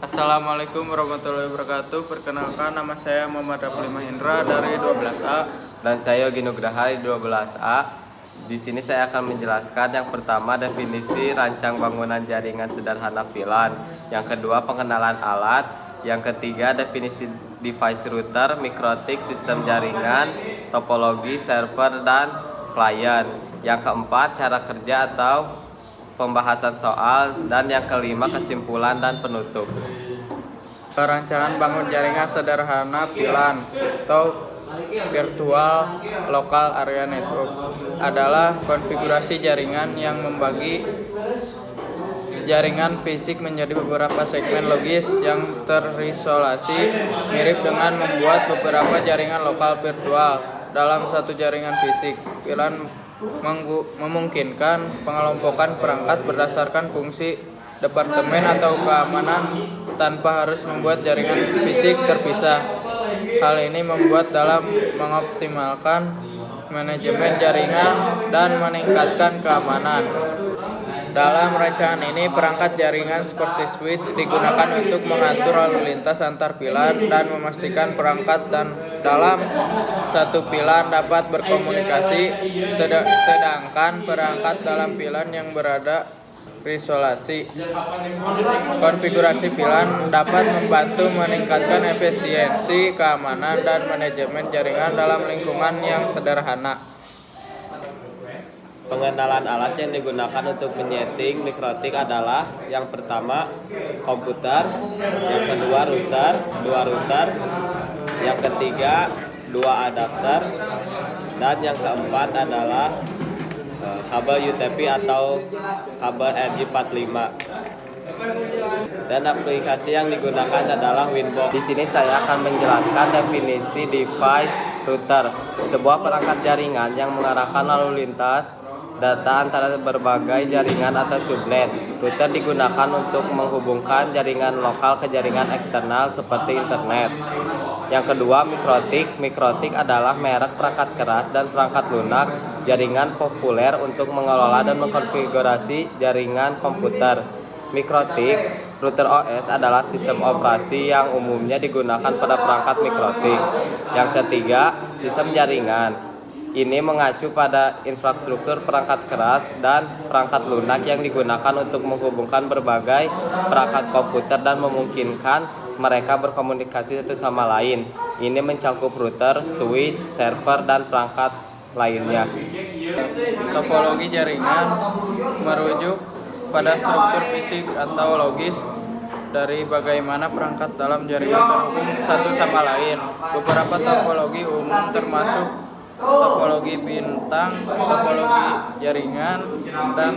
Assalamualaikum warahmatullahi wabarakatuh. Perkenalkan, nama saya Muhammad Rafli Mahendra dari 12A. Dan saya Yogi Nugraha di 12A. Di sini saya akan menjelaskan yang pertama definisi rancang bangunan jaringan sederhana VLAN, yang kedua pengenalan alat, yang ketiga definisi device router, mikrotik, sistem jaringan, topologi server dan klien, yang keempat cara kerja atau pembahasan soal, dan yang kelima kesimpulan dan penutup. Rancangan bangun jaringan sederhana VLAN atau Virtual Local Area Network adalah konfigurasi jaringan yang membagi jaringan fisik menjadi beberapa segmen logis yang terisolasi, mirip dengan membuat beberapa jaringan lokal virtual dalam satu jaringan fisik. VLAN memungkinkan pengelompokan perangkat berdasarkan fungsi departemen atau keamanan tanpa harus membuat jaringan fisik terpisah. Hal ini membuat dalam mengoptimalkan manajemen jaringan dan meningkatkan keamanan. Dalam rancangan ini, perangkat jaringan seperti switch digunakan untuk mengatur lalu lintas antar VLAN dan memastikan perangkat dan dalam satu VLAN dapat berkomunikasi, sedangkan perangkat dalam VLAN yang berada isolasi. Konfigurasi VLAN dapat membantu meningkatkan efisiensi, keamanan, dan manajemen jaringan dalam lingkungan yang sederhana. Pengenalan alat yang digunakan untuk menyeting mikrotik adalah yang pertama komputer, yang kedua dua router, yang ketiga dua adapter, dan yang keempat adalah kabel UTP atau kabel RJ45. Dan aplikasi yang digunakan adalah Winbox. Di sini saya akan menjelaskan definisi device router, sebuah perangkat jaringan yang mengarahkan lalu lintas data antara berbagai jaringan atau subnet. Router digunakan untuk menghubungkan jaringan lokal ke jaringan eksternal seperti internet. Yang kedua, mikrotik. Mikrotik adalah merek perangkat keras dan perangkat lunak jaringan populer untuk mengelola dan mengkonfigurasi jaringan komputer. Mikrotik router OS adalah sistem operasi yang umumnya digunakan pada perangkat mikrotik. Yang ketiga, sistem jaringan. Ini mengacu pada infrastruktur perangkat keras dan perangkat lunak yang digunakan untuk menghubungkan berbagai perangkat komputer dan memungkinkan mereka berkomunikasi satu sama lain. Ini mencakup router, switch, server, dan perangkat lainnya. Topologi jaringan merujuk pada struktur fisik atau logis dari bagaimana perangkat dalam jaringan terhubung satu sama lain. Beberapa topologi umum termasuk topologi bintang, topologi jaringan, dan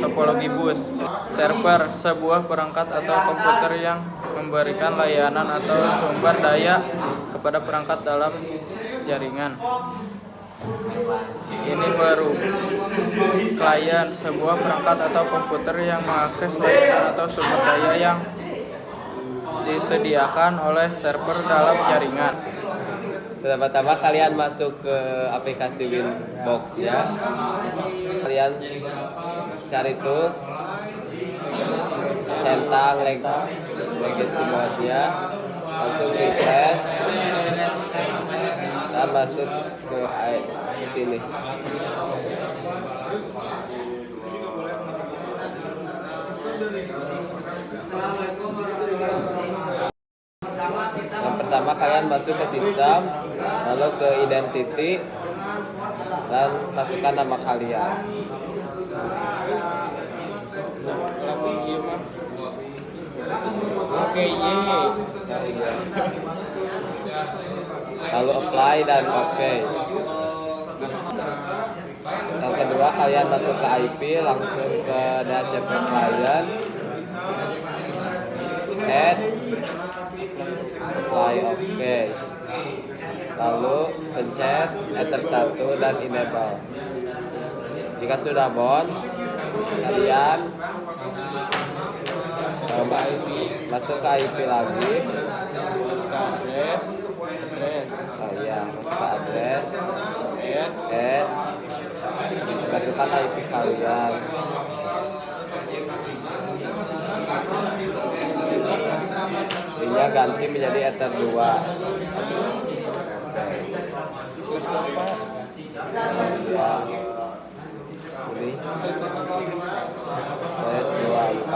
topologi bus. Server, sebuah perangkat atau komputer yang memberikan layanan atau sumber daya kepada perangkat dalam jaringan. Ini baru klien, sebuah perangkat atau komputer yang mengakses layanan atau sumber daya yang disediakan oleh server dalam jaringan. Pertama-tama kalian masuk ke aplikasi Winbox ya. Kalian cari tools, centang legacy mode-nya, langsung refresh dan masuk ke sini. Yang pertama kalian masuk ke sistem, lalu ke identity, dan masukkan nama kalian. Lalu apply dan oke. Yang kedua kalian masuk ke IP, langsung ke DHCP client, add, apply oke. Lalu pencet enter 1 dan enable. Jika sudah bound, kalian masuk ke IP lagi, masuk ke address, add, masukkan IP kalian. Ininya ganti menjadi ether 2. Ya. Ini S24.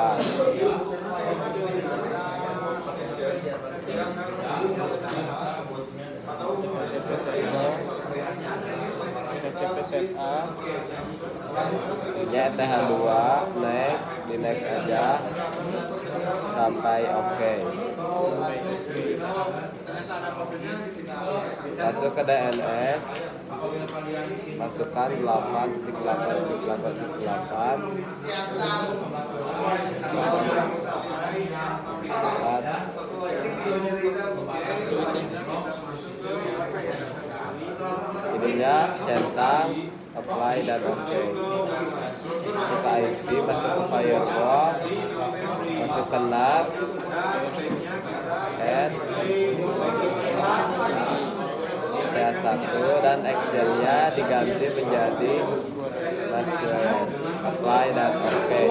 CPZA Ini ETH2, next, di next aja sampai oke. Masuk ke DNS, masukkan 8.8.8.8. Ininya centang, apply dan oke. Masuk ke IP, masuk ke firewall, masuk ke NAT, add PA1 dan actionnya diganti menjadi masquerade, apply dan oke.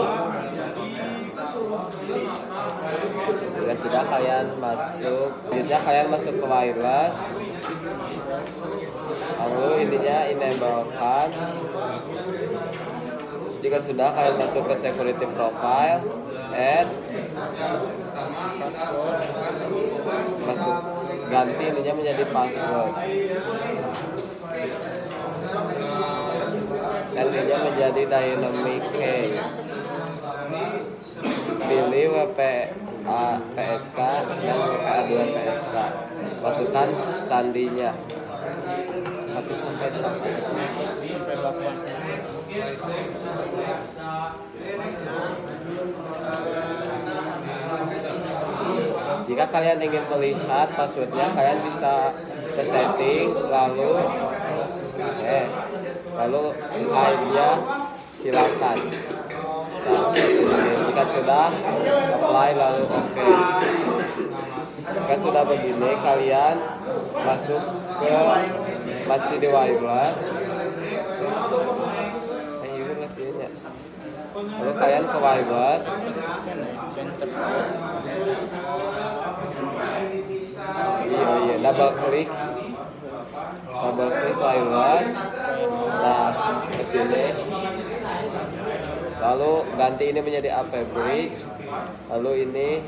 Jika sudah kalian masuk ke wireless, lalu ininya enablekan. Jika sudah kalian masuk ke security profile, add, masuk ganti ininya menjadi password, dan ininya menjadi dynamic key. Pilih WPA PSK dan WPA2 PSK. Masukkan sandinya 1 sampai 8. Jika kalian ingin melihat passwordnya, kalian bisa ke setting, lalu hide-nya hilangkan. Nah, seperti ini. Jika sudah, apply lalu oke. Jika sudah begini, kalian masuk ke masih di wireless. Lalu kalian ke wireless. Iya, double klik wireless. Nah, ke sini. Lalu ganti ini menjadi AP bridge. Lalu ini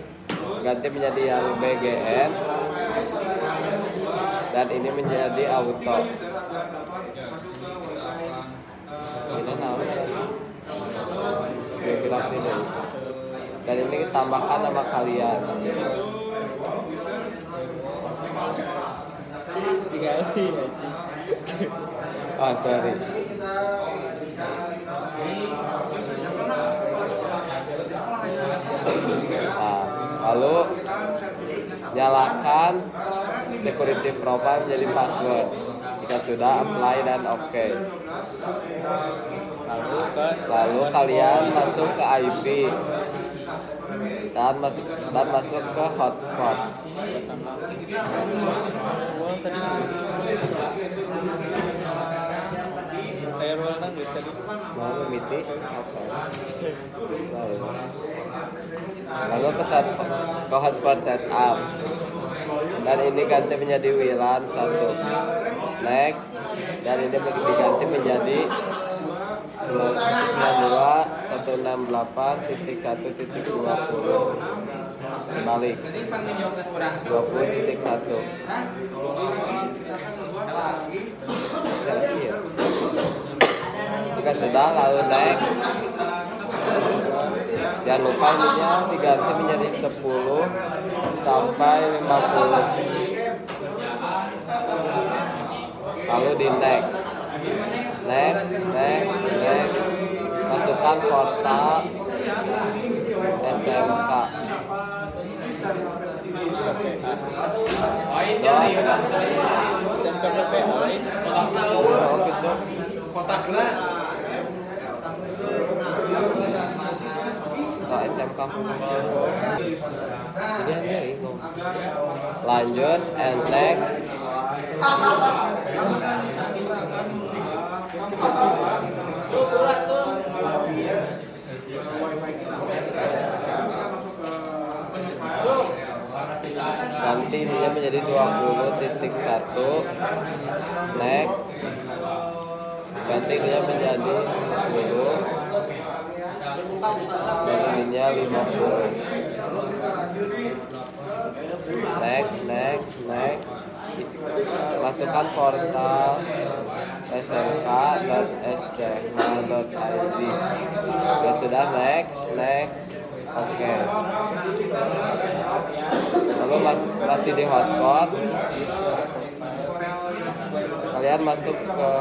ganti menjadi yang BGN. Dan ini menjadi auto. Ini namanya. Dan ini tambahkan nama kalian. Oh sorry. Nah, lalu nyalakan security profile menjadi password. Jika sudah, apply dan oke. Lalu kalian masuk ke IP dan masuk ke hotspot. Lalu ke hotspot setup. Dan ini ganti menjadi WLAN 1. Next. Dan ini diganti menjadi 92.168.1.20. Balik 20.1. Jika sudah, lalu next. Jangan lupa ininya diganti menjadi 10 sampai 50. Lalu di next. Masukkan kota SMK. Kota gerak. SMK. Lanjut and next. ganti ininya menjadi 20.1. Next, ganti ininya menjadi 10 dan ininya 50. Next, masukkan portal smk.scma.id. Ya sudah, next, oke. Lalu masih di hotspot, kalian masuk ke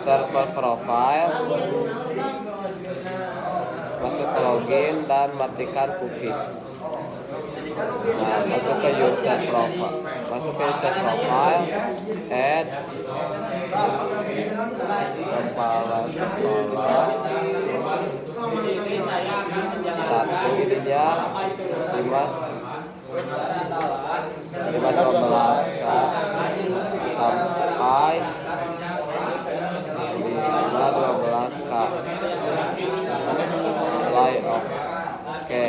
server profile, masuk ke login dan matikan cookies. Nah, masuk ke user profile, add kepala sekolah 1, ininya 512k sampai 512k. Apply, oke.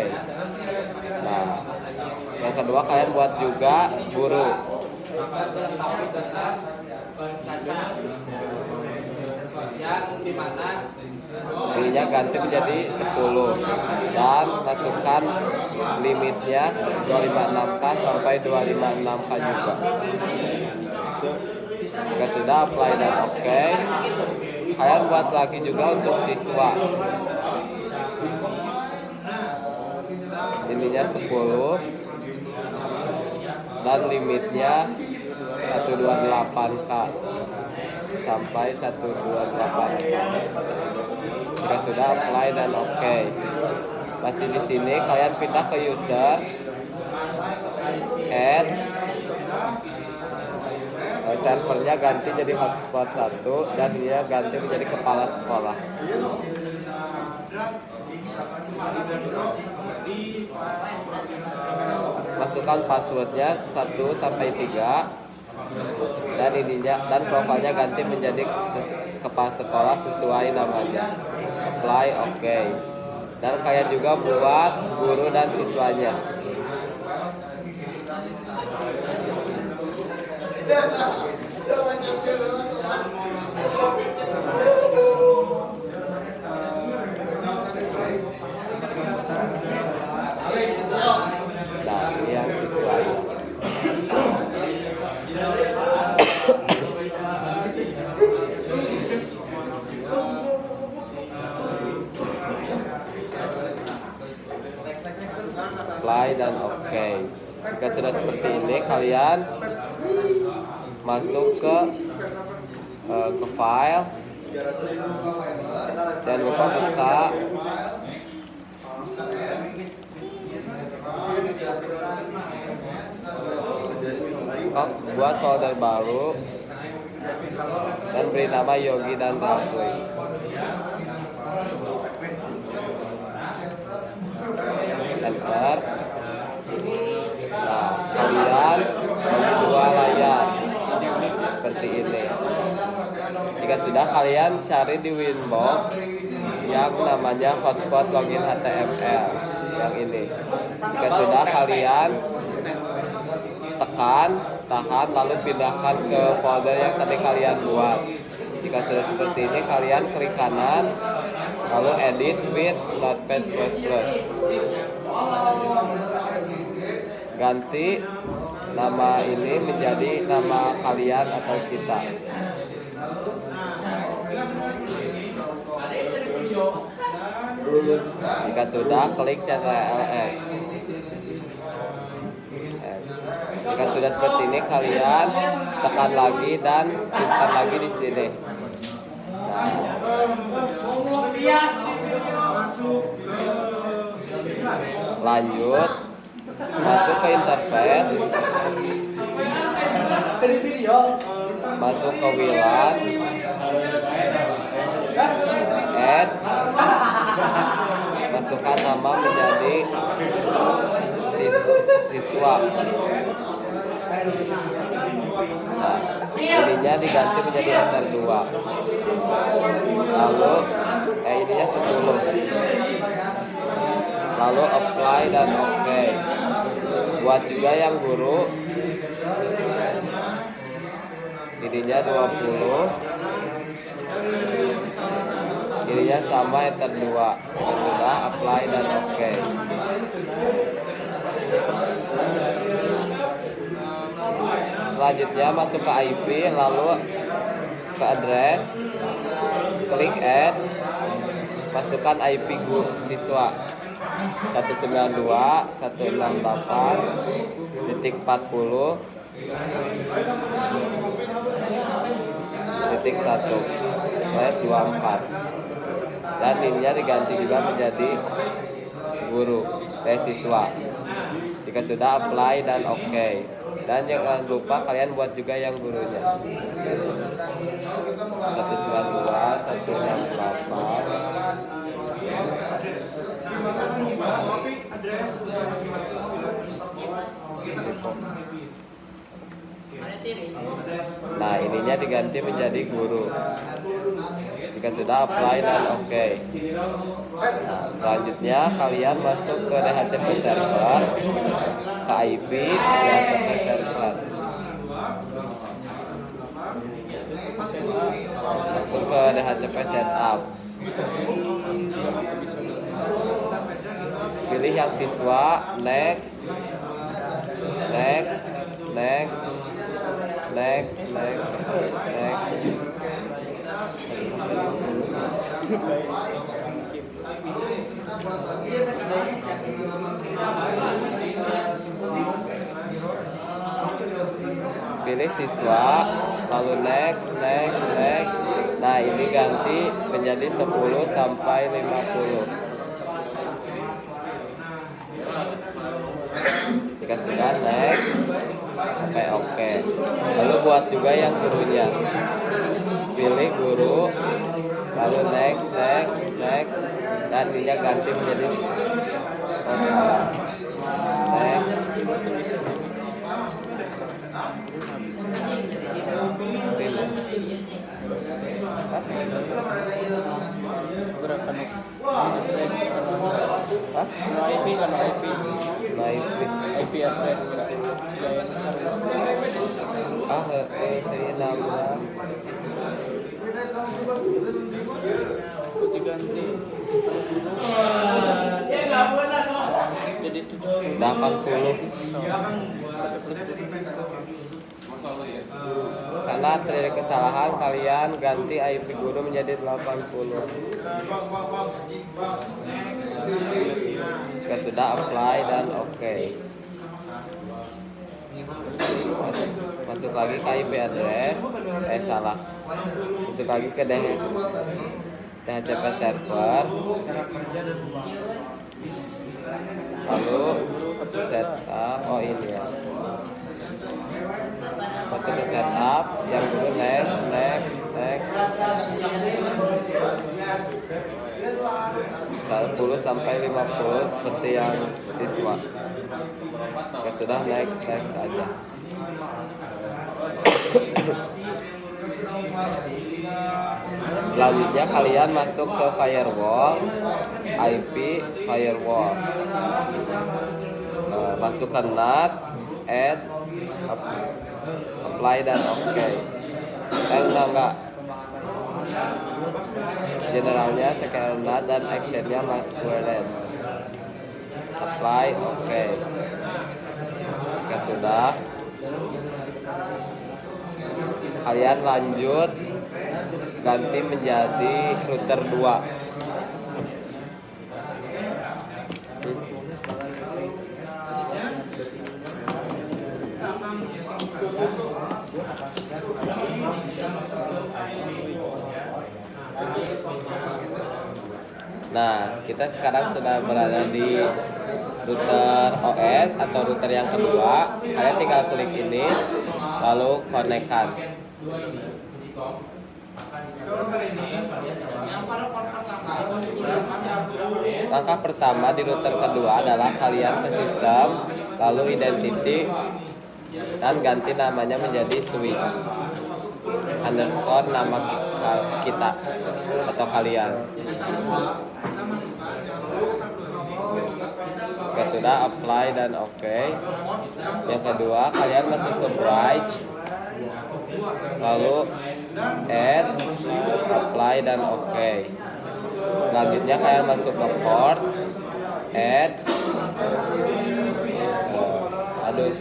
Nah, yang kedua kalian buat juga guru. Ininya ganti menjadi 10 dan masukkan limitnya 256k sampai 256k juga. Jika sudah, apply dan oke. Kalian buat lagi juga untuk siswa. Ininya 10 dan limitnya 128k sampai 128k. Jika sudah, apply dan oke. Masih di sini kalian pindah ke user, add, servernya ganti jadi hotspot 1 dan dia ganti menjadi kepala sekolah. Masukkan passwordnya 1 sampai 3 dan ininya, dan profilnya ganti menjadi kepala sekolah sesuai namanya. Apply, oke. Dan kalian juga buat guru dan siswanya. Nah, ini yang siswanya. Apply dan oke. Jika sudah seperti ini, kalian masuk ke file dan lupa buka buat folder baru dan beri nama Yogi dan Rafli. Enter. Nah, kalian dua layar seperti ini. Jika sudah, kalian cari di Winbox yang namanya hotspot login HTML yang ini. Jika sudah, kalian tekan, tahan, lalu pindahkan ke folder yang tadi kalian buat. Jika sudah seperti ini, kalian klik kanan, lalu edit with Notepad++. Ganti nama ini menjadi nama kalian atau kita. Jika sudah, klik CTRL-S. Jika sudah seperti ini, kalian tekan lagi dan simpan lagi di sini. Lanjut, masuk ke interface, masuk ke WLAN, add, masukkan nama menjadi siswa. Nah, ininya diganti menjadi enter 2. Lalu ininya 10. lalu apply dan oke. Buat juga yang guru, ininya 20, ininya sama enter 2. Sudah apply dan oke. Selanjutnya masuk ke IP, lalu ke address, klik add, masukkan IP guru siswa 192.168.1/24 dan ininya diganti juga menjadi guru siswa. Jika sudah apply dan oke. Dan jangan lupa kalian buat juga yang gurunya 192.168. Nah, ininya diganti menjadi guru. Jika sudah apply dan oke. Nah, selanjutnya kalian masuk ke DHCP server, ke IP DHCP server. Masuk ke DHCP setup. Pilih yang siswa, next, next, next, next, next, next. Pilih siswa, lalu next, next, next. Nah, ini ganti menjadi 10 sampai 50. Jika sudah next sampai oke. Lalu buat juga yang gurunya. Pilih guru, lalu next, next, next, dan ininya ganti menjadi salah. Next. Berapa next? Hah? IP kan IP. IP address Tadi nambah. diganti jadi 80. Karena terjadi kesalahan, kalian ganti IP guru menjadi 80. Jika sudah apply dan oke. Masuk lagi ke IP address, salah. Masuk lagi ke DHCP server. Lalu setup, ini ya. Masuk ke setup, yang dulu next, next, next. 10 sampai 50 seperti yang siswa. Oke, sudah next, next aja. Selanjutnya kalian masuk ke firewall, IP firewall. Masukkan NAT, add, apply dan oke. Enggak. Generalnya secure NAT dan actionnya masquerade. Apply, oke. Jika sudah, kalian lanjut ganti menjadi router 2. Nah, kita sekarang sudah berada di router OS atau router yang kedua. Kalian tinggal klik ini, lalu konekkan. Langkah pertama di router kedua adalah kalian ke sistem, lalu identity, dan ganti namanya menjadi switch underscore nama kita atau kalian. sudah, apply dan oke. Yang kedua, kalian masuk ke bridge, lalu add, apply dan oke. Selanjutnya kalian masuk ke port, add, aduh,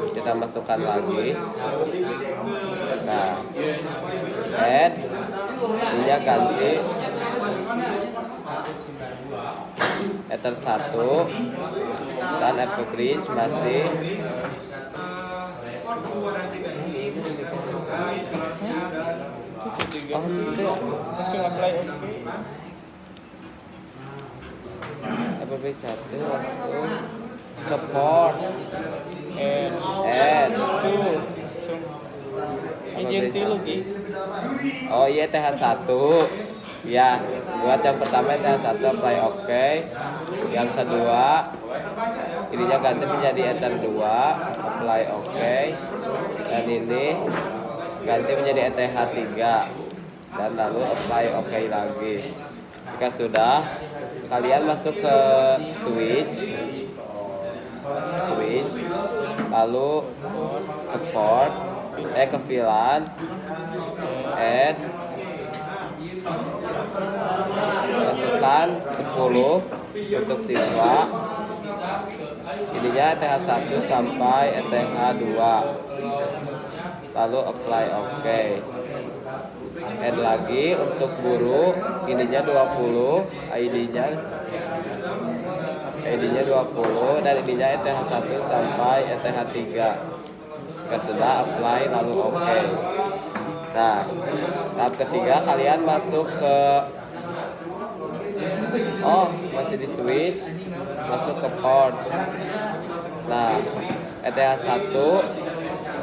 kita masukkan lagi. Nah, add, ininya ganti ether 1 dan add ke bridge masih itu Langsung apply. apa bridge 1 langsung ke port And add langsung agent lagi. oh iya TH1 ya, buat yang pertama TH1 apply oke. Yang kedua ininya ganti menjadi ether 2 apply oke. Dan ini ganti menjadi ETH 3 dan lalu apply oke lagi. Jika sudah, kalian masuk ke switch, lalu ke port, ke VLAN, add, masukkan 10 untuk siswa, ininya ETH1 sampai ETH2, lalu apply oke. Add lagi untuk guru, ininya 20, ID-nya 20 dan ininya ETH1 sampai ETH3. Jika sudah, apply lalu oke. Nah, tahap ketiga kalian masuk ke masih di switch, masuk ke port. Nah, ETH1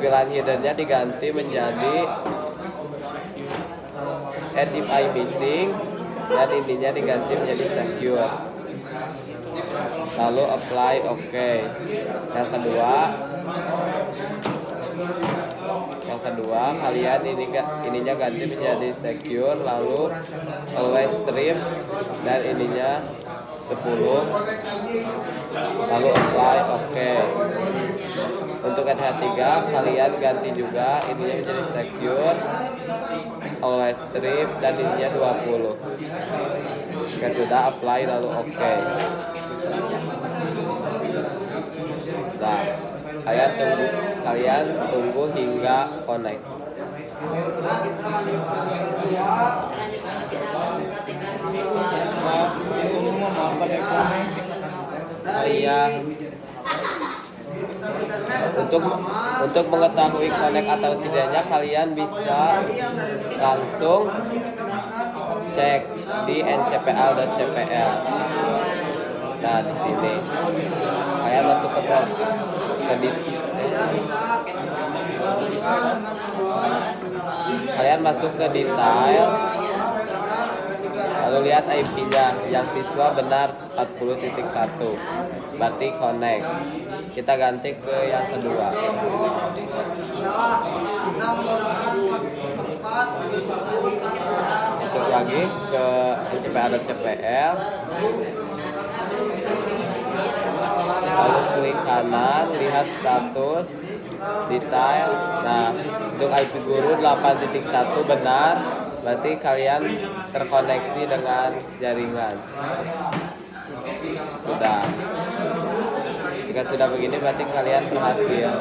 VLAN header-nya diganti menjadi add if I missing dan ininya diganti menjadi secure. Lalu apply oke. Yang kedua kalian ininya ganti menjadi secure, lalu always stream dan ininya 10, lalu apply oke. Untuk ETH3 kalian ganti juga, ininya menjadi secure, always stream dan ininya 20. Jika sudah, apply lalu oke. Nah, kalian tunggu hingga connect. Oh iya, untuk mengetahui connect atau tidaknya kalian bisa langsung cek di ncpl.cpl. Nah, di sini kalian masuk ke kalian masuk ke detail, lalu lihat IP-nya. Yang siswa benar 40.1, berarti connect. Kita ganti ke yang kedua. Masuk lagi ke ncpl.cpl, lalu klik kanan, lihat status detail. Nah, untuk IP guru 8.1 benar, berarti kalian terkoneksi dengan jaringan. Sudah. Jika sudah begini, berarti kalian berhasil.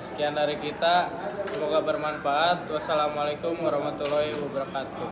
Sekian dari kita, semoga bermanfaat. Wassalamualaikum warahmatullahi wabarakatuh.